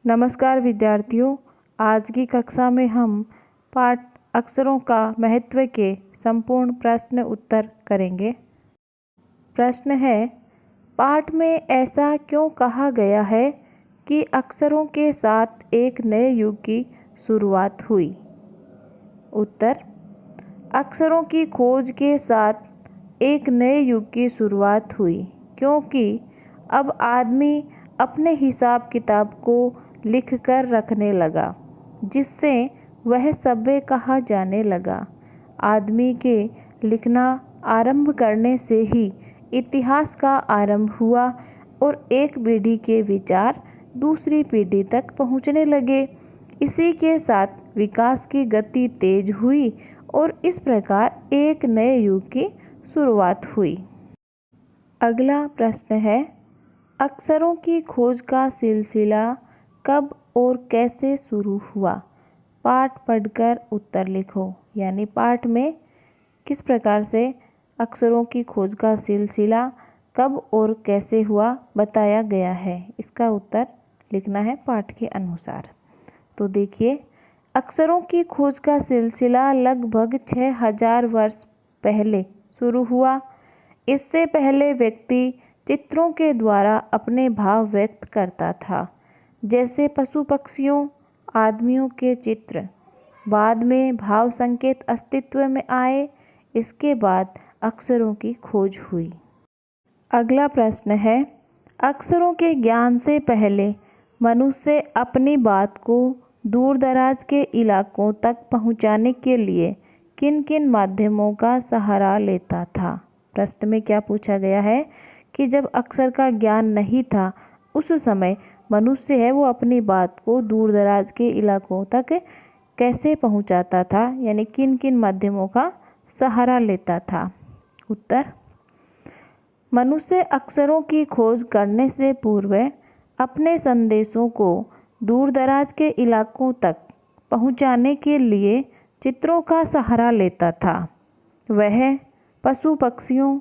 नमस्कार विद्यार्थियों, आज की कक्षा में हम पाठ अक्षरों का महत्व के संपूर्ण प्रश्न उत्तर करेंगे। प्रश्न है, पाठ में ऐसा क्यों कहा गया है कि अक्षरों के साथ एक नए युग की शुरुआत हुई? उत्तर, अक्षरों की खोज के साथ एक नए युग की शुरुआत हुई क्योंकि अब आदमी अपने हिसाब किताब को लिख कर रखने लगा, जिससे वह सभ्य कहा जाने लगा। आदमी के लिखना आरंभ करने से ही इतिहास का आरंभ हुआ और एक पीढ़ी के विचार दूसरी पीढ़ी तक पहुंचने लगे। इसी के साथ विकास की गति तेज हुई और इस प्रकार एक नए युग की शुरुआत हुई। अगला प्रश्न है, अक्षरों की खोज का सिलसिला कब और कैसे शुरू हुआ? पाठ पढ़कर उत्तर लिखो। यानी पाठ में किस प्रकार से अक्षरों की खोज का सिलसिला कब और कैसे हुआ बताया गया है, इसका उत्तर लिखना है पाठ के अनुसार। तो देखिए, अक्षरों की खोज का सिलसिला लगभग 6000 वर्ष पहले शुरू हुआ। इससे पहले व्यक्ति चित्रों के द्वारा अपने भाव व्यक्त करता था, जैसे पशु पक्षियों, आदमियों के चित्र। बाद में भाव संकेत अस्तित्व में आए। इसके बाद अक्षरों की खोज हुई। अगला प्रश्न है, अक्षरों के ज्ञान से पहले मनुष्य अपनी बात को दूर दराज के इलाकों तक पहुंचाने के लिए किन किन माध्यमों का सहारा लेता था? प्रश्न में क्या पूछा गया है कि जब अक्षर का ज्ञान नहीं था, उस समय मनुष्य है वो अपनी बात को दूर दराज के इलाकों तक कैसे पहुंचाता था, यानी किन किन माध्यमों का सहारा लेता था? उत्तर, मनुष्य अक्षरों की खोज करने से पूर्व अपने संदेशों को दूर दराज के इलाकों तक पहुंचाने के लिए चित्रों का सहारा लेता था। वह पशु पक्षियों,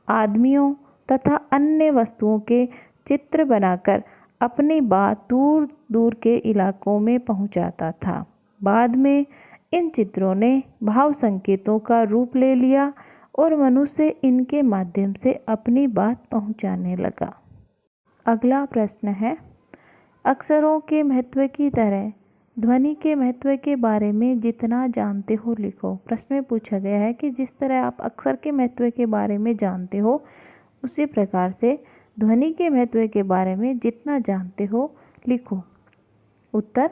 आदमियों तथा अन्य वस्तुओं के चित्र बनाकर अपनी बात दूर दूर के इलाकों में पहुंचाता था। बाद में इन चित्रों ने भाव संकेतों का रूप ले लिया और मनुष्य इनके माध्यम से अपनी बात पहुंचाने लगा। अगला प्रश्न है, अक्षरों के महत्व की तरह ध्वनि के महत्व के बारे में जितना जानते हो लिखो। प्रश्न में पूछा गया है कि जिस तरह आप अक्षर के महत्व के बारे में जानते हो, उसी प्रकार से ध्वनि के महत्व के बारे में जितना जानते हो लिखो। उत्तर,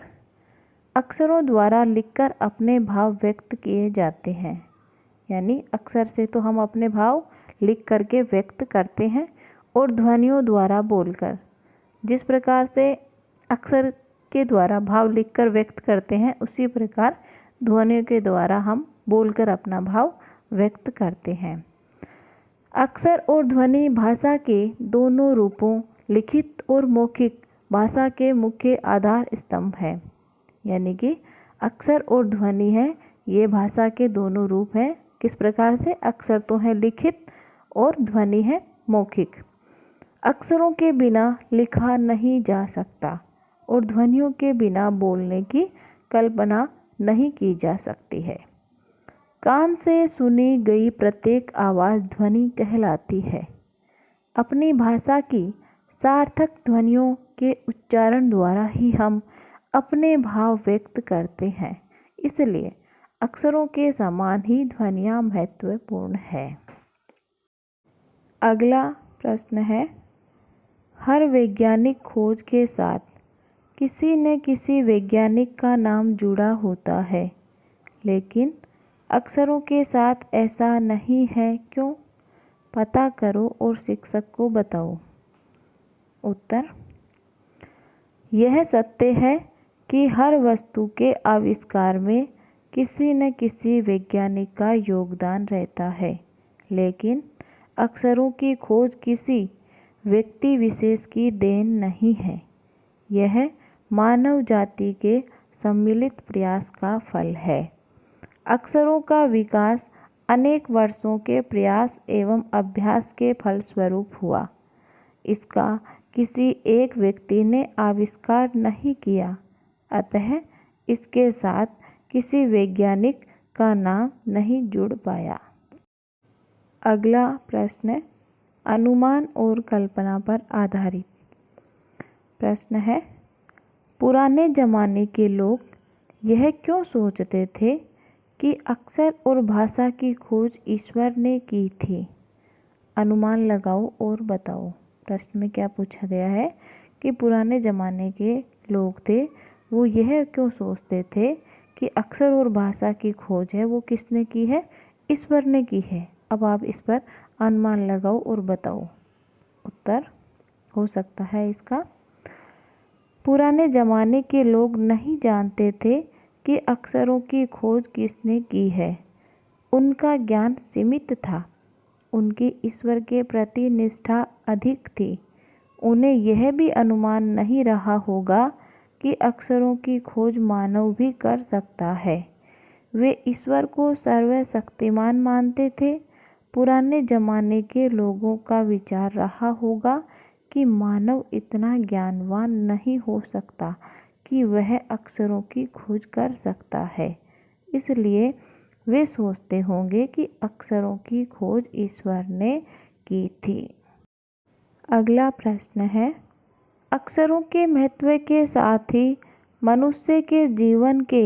अक्षरों द्वारा लिखकर अपने भाव व्यक्त किए जाते हैं। यानी अक्षर से तो हम अपने भाव लिख करके व्यक्त करते हैं और ध्वनियों द्वारा बोलकर। जिस प्रकार से अक्षर के द्वारा भाव लिखकर व्यक्त करते हैं, उसी प्रकार ध्वनियों के द्वारा हम बोलकर अपना भाव व्यक्त करते हैं। अक्षर और ध्वनि भाषा के दोनों रूपों, लिखित और मौखिक भाषा के मुख्य आधार स्तंभ है। यानी कि अक्षर और ध्वनि है, ये भाषा के दोनों रूप हैं। किस प्रकार से? अक्षर तो है लिखित और ध्वनि है मौखिक। अक्षरों के बिना लिखा नहीं जा सकता और ध्वनियों के बिना बोलने की कल्पना नहीं की जा सकती है। कान से सुनी गई प्रत्येक आवाज़ ध्वनि कहलाती है। अपनी भाषा की सार्थक ध्वनियों के उच्चारण द्वारा ही हम अपने भाव व्यक्त करते हैं। इसलिए अक्षरों के समान ही ध्वनियाँ महत्वपूर्ण है। अगला प्रश्न है, हर वैज्ञानिक खोज के साथ किसी न किसी वैज्ञानिक का नाम जुड़ा होता है, लेकिन अक्षरों के साथ ऐसा नहीं है, क्यों? पता करो और शिक्षक को बताओ। उत्तर, यह सत्य है कि हर वस्तु के आविष्कार में किसी न किसी वैज्ञानिक का योगदान रहता है, लेकिन अक्षरों की खोज किसी व्यक्ति विशेष की देन नहीं है। यह मानव जाति के सम्मिलित प्रयास का फल है। अक्षरों का विकास अनेक वर्षों के प्रयास एवं अभ्यास के फलस्वरूप हुआ। इसका किसी एक व्यक्ति ने आविष्कार नहीं किया, अतः इसके साथ किसी वैज्ञानिक का नाम नहीं जुड़ पाया। अगला प्रश्न अनुमान और कल्पना पर आधारित प्रश्न है, पुराने ज़माने के लोग यह क्यों सोचते थे कि अक्षर और भाषा की खोज ईश्वर ने की थी? अनुमान लगाओ और बताओ। प्रश्न में क्या पूछा गया है कि पुराने ज़माने के लोग थे वो यह क्यों सोचते थे कि अक्षर और भाषा की खोज है वो किसने की है? ईश्वर ने की है। अब आप इस पर अनुमान लगाओ और बताओ। उत्तर हो सकता है इसका, पुराने ज़माने के लोग नहीं जानते थे कि अक्षरों की खोज किसने की है। उनका ज्ञान सीमित था, उनकी ईश्वर के प्रति निष्ठा अधिक थी। उन्हें यह भी अनुमान नहीं रहा होगा कि अक्षरों की खोज मानव भी कर सकता है। वे ईश्वर को सर्वशक्तिमान मानते थे। पुराने ज़माने के लोगों का विचार रहा होगा कि मानव इतना ज्ञानवान नहीं हो सकता कि वह अक्षरों की खोज कर सकता है, इसलिए वे सोचते होंगे कि अक्षरों की खोज ईश्वर ने की थी। अगला प्रश्न है, अक्षरों के महत्व के साथ ही मनुष्य के जीवन के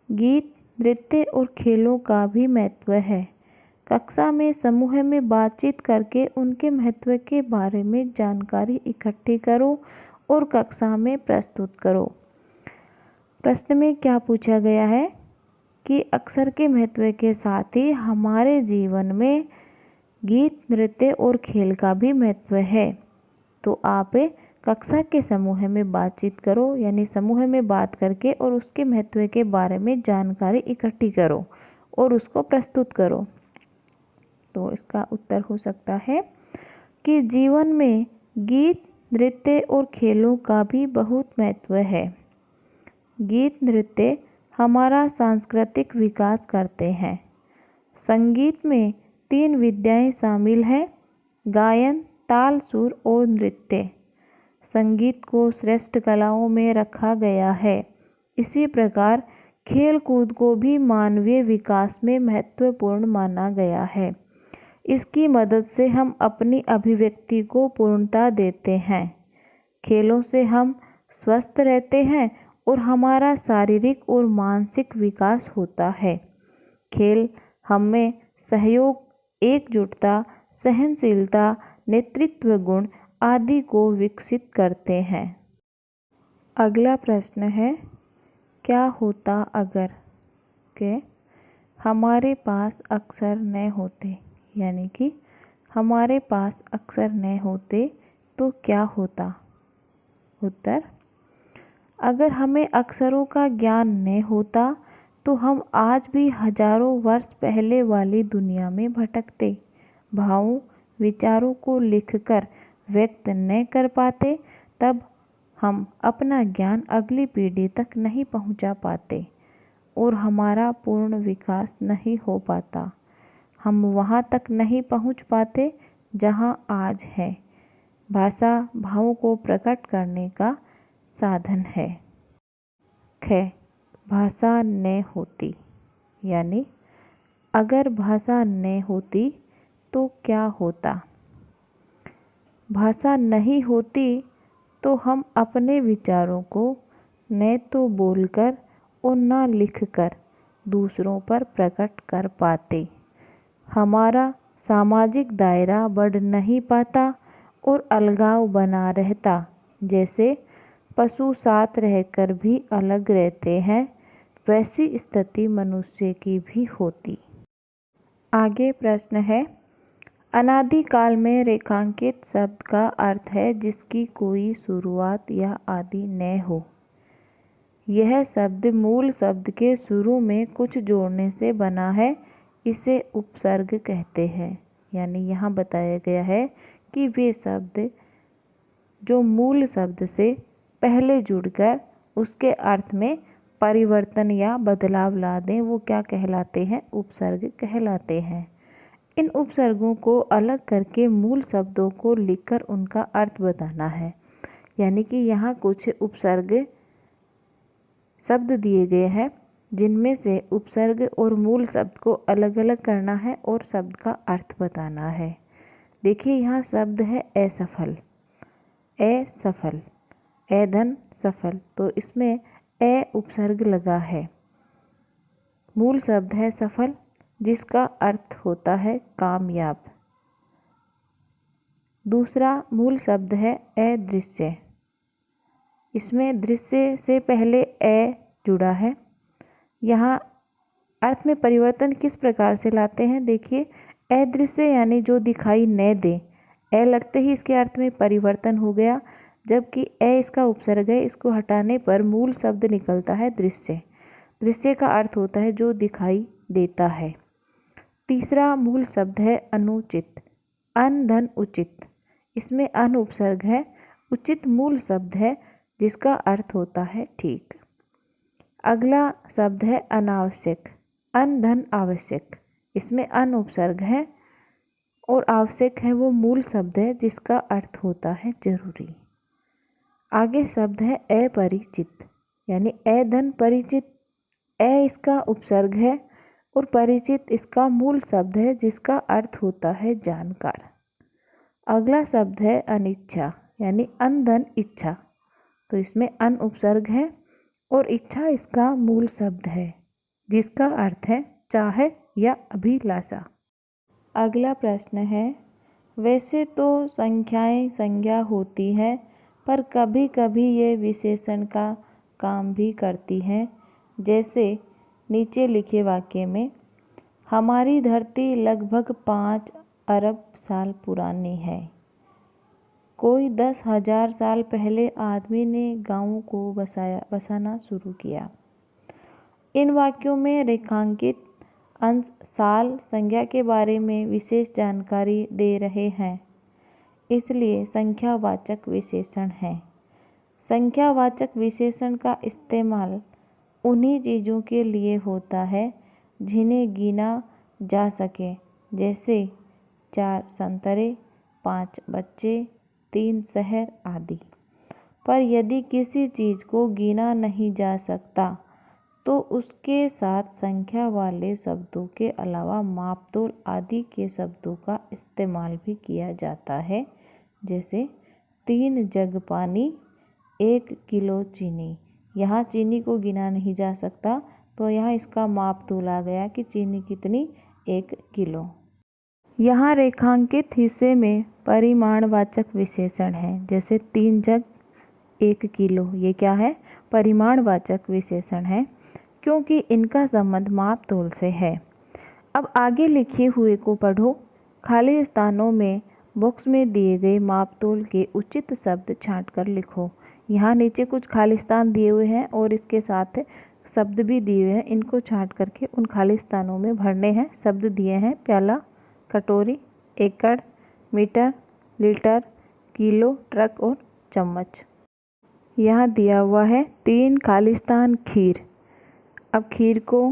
गीत, नृत्य और खेलों का भी महत्व है। कक्षा में समूह में बातचीत करके उनके महत्व के बारे में जानकारी इकट्ठी करो और कक्षा में प्रस्तुत करो। प्रश्न में क्या पूछा गया है कि अक्षर के महत्व के साथ ही हमारे जीवन में गीत, नृत्य और खेल का भी महत्व है। तो आप कक्षा के समूह में बातचीत करो, यानी समूह में बात करके और उसके महत्व के बारे में जानकारी इकट्ठी करो और उसको प्रस्तुत करो। तो इसका उत्तर हो सकता है कि जीवन में गीत, नृत्य और खेलों का भी बहुत महत्व है। गीत, नृत्य हमारा सांस्कृतिक विकास करते हैं। संगीत में 3 विद्याएं शामिल हैं, गायन, ताल, सुर और नृत्य। संगीत को श्रेष्ठ कलाओं में रखा गया है। इसी प्रकार खेल कूद को भी मानवीय विकास में महत्वपूर्ण माना गया है। इसकी मदद से हम अपनी अभिव्यक्ति को पूर्णता देते हैं। खेलों से हम स्वस्थ रहते हैं और हमारा शारीरिक और मानसिक विकास होता है। खेल हमें सहयोग, एकजुटता, सहनशीलता, नेतृत्व गुण आदि को विकसित करते हैं। अगला प्रश्न है, क्या होता अगर के हमारे पास अक्षर न होते, यानी कि हमारे पास अक्षर न होते तो क्या होता? उत्तर, अगर हमें अक्षरों का ज्ञान न होता तो हम आज भी हजारों वर्ष पहले वाली दुनिया में भटकते। भावों, विचारों को लिखकर व्यक्त न कर पाते, तब हम अपना ज्ञान अगली पीढ़ी तक नहीं पहुंचा पाते और हमारा पूर्ण विकास नहीं हो पाता। हम वहां तक नहीं पहुंच पाते जहां आज है। भाषा भावों को प्रकट करने का साधन है। ख, भाषा न होती, यानी अगर भाषा न होती तो क्या होता? भाषा नहीं होती तो हम अपने विचारों को न तो बोलकर और न लिखकर दूसरों पर प्रकट कर पाते। हमारा सामाजिक दायरा बढ़ नहीं पाता और अलगाव बना रहता। जैसे पशु साथ रहकर भी अलग रहते हैं, वैसी स्थिति मनुष्य की भी होती। आगे प्रश्न है, अनादिकाल में रेखांकित शब्द का अर्थ है जिसकी कोई शुरुआत या आदि न हो। यह शब्द मूल शब्द के शुरू में कुछ जोड़ने से बना है, इसे उपसर्ग कहते हैं। यानी यहाँ बताया गया है कि वे शब्द जो मूल शब्द से पहले जुड़कर उसके अर्थ में परिवर्तन या बदलाव ला दें, वो क्या कहलाते हैं? उपसर्ग कहलाते हैं। इन उपसर्गों को अलग करके मूल शब्दों को लिखकर उनका अर्थ बताना है। यानी कि यहाँ कुछ उपसर्ग शब्द दिए गए हैं जिनमें से उपसर्ग और मूल शब्द को अलग अलग करना है और शब्द का अर्थ बताना है। देखिए यहाँ शब्द है असफल, असफल, ऐधन सफल, तो इसमें ए उपसर्ग लगा है। मूल शब्द है सफल जिसका अर्थ होता है कामयाब। दूसरा मूल शब्द है अदृश्य, इसमें दृश्य से पहले ए जुड़ा है। यहाँ अर्थ में परिवर्तन किस प्रकार से लाते हैं, देखिए अदृश्य यानी जो दिखाई न दे, ए लगते ही इसके अर्थ में परिवर्तन हो गया, जबकि ए इसका उपसर्ग है, इसको हटाने पर मूल शब्द निकलता है दृश्य। दृश्य का अर्थ होता है जो दिखाई देता है। तीसरा मूल शब्द है अनुचित, अन धन उचित, इसमें अन उपसर्ग है, उचित मूल शब्द है जिसका अर्थ होता है ठीक। अगला शब्द है अनावश्यक, अन धन आवश्यक, इसमें अन उपसर्ग है और आवश्यक है वो मूल शब्द है जिसका अर्थ होता है जरूरी। आगे शब्द है अपरिचित, यानी अधन परिचित, ए इसका उपसर्ग है और परिचित इसका मूल शब्द है जिसका अर्थ होता है जानकार। अगला शब्द है अनिच्छा, यानी अनधन इच्छा, तो इसमें अन उपसर्ग है और इच्छा इसका मूल शब्द है जिसका अर्थ है चाह या अभिलाषा। अगला प्रश्न है, वैसे तो संख्याएं संज्ञा होती हैं पर कभी कभी ये विशेषण का काम भी करती हैं। जैसे नीचे लिखे वाक्य में, हमारी धरती लगभग 5 अरब साल पुरानी है। कोई 10,000 साल पहले आदमी ने गाँव को बसाना शुरू किया। इन वाक्यों में रेखांकित अंश साल संज्ञा के बारे में विशेष जानकारी दे रहे हैं, इसलिए संख्यावाचक विशेषण है। संख्यावाचक विशेषण का इस्तेमाल उन्हीं चीज़ों के लिए होता है जिन्हें गिना जा सके, जैसे 4 संतरे, 5 बच्चे, 3 शहर आदि। पर यदि किसी चीज़ को गिना नहीं जा सकता तो उसके साथ संख्या वाले शब्दों के अलावा मापतोल आदि के शब्दों का इस्तेमाल भी किया जाता है, जैसे 3 जग पानी, 1 किलो चीनी। यहाँ चीनी को गिना नहीं जा सकता तो यहाँ इसका मापतोल आ गया कि चीनी कितनी, 1 किलो। यहाँ रेखांकित हिस्से में परिमाणवाचक विशेषण है, जैसे 3 जग 1 किलो, ये क्या है, परिमाणवाचक विशेषण है क्योंकि इनका संबंध मापतोल से है। अब आगे लिखे हुए को पढ़ो। खाली स्थानों में बॉक्स में दिए गए मापतोल के उचित शब्द छांटकर लिखो। यहाँ नीचे कुछ खाली स्थान दिए हुए हैं और इसके साथ शब्द भी दिए हुए हैं, इनको छांट करके उन खाली स्थानों में भरने हैं। शब्द दिए हैं प्याला, कटोरी, एकड़, मीटर, लीटर, किलो, ट्रक और चम्मच। यहाँ दिया हुआ है 3 खाली स्थान खीर। अब खीर को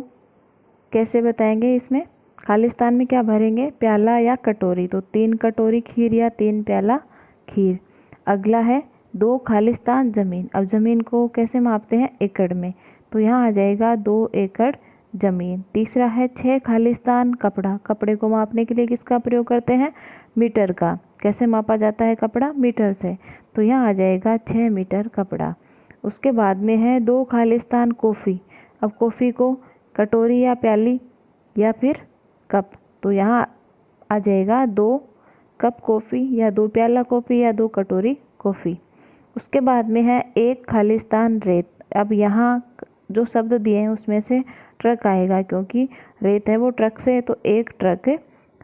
कैसे बताएंगे, इसमें खाली स्थान में क्या भरेंगे, प्याला या कटोरी, तो 3 कटोरी खीर या 3 प्याला खीर। अगला है 2 खाली स्थान ज़मीन। अब ज़मीन को कैसे मापते हैं, एकड़ में, तो यहाँ आ जाएगा 2 एकड़ ज़मीन। तीसरा है 6 खाली स्थान कपड़ा। कपड़े को मापने के लिए किसका प्रयोग करते हैं, मीटर का। कैसे मापा जाता है कपड़ा, मीटर से, तो यहाँ आ जाएगा 6 मीटर कपड़ा। उसके बाद में है 2 खाली स्थान कॉफ़ी। अब कॉफ़ी को कटोरी या प्याली या फिर कप, तो यहाँ आ जाएगा 2 कप कॉफ़ी या 2 प्याला कॉफ़ी या 2 कटोरी कॉफ़ी। उसके बाद में है 1 खाली स्थान रेत। अब यहाँ जो शब्द दिए हैं उसमें से ट्रक आएगा क्योंकि रेत है वो ट्रक से, तो 1 ट्रक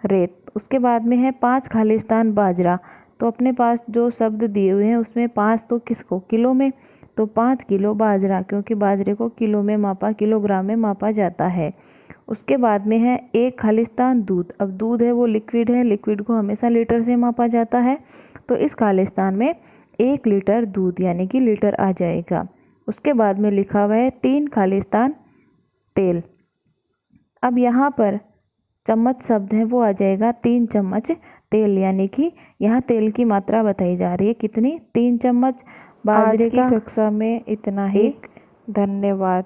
रेत। उसके बाद में है 5 खाली स्थान बाजरा। तो अपने पास जो शब्द दिए हुए हैं उसमें 5 तो किसको, किलो में, तो 5 किलो बाजरा, क्योंकि बाजरे को किलो में मापा, किलोग्राम में मापा जाता है। उसके बाद में है 1 खाली स्थान दूध। अब दूध है वो लिक्विड है, लिक्विड को हमेशा लीटर से मापा जाता है, तो इस खाली स्थान में 1 लीटर दूध यानी कि लीटर आ जाएगा। उसके बाद में लिखा हुआ है 3 खाली स्थान तेल। अब यहाँ पर चम्मच शब्द है वो आ जाएगा 3 चम्मच तेल, यानी कि यहाँ तेल की मात्रा बताई जा रही है कितनी, 3 चम्मच बाजरे का। आज की कक्षा में इतना ही। धन्यवाद।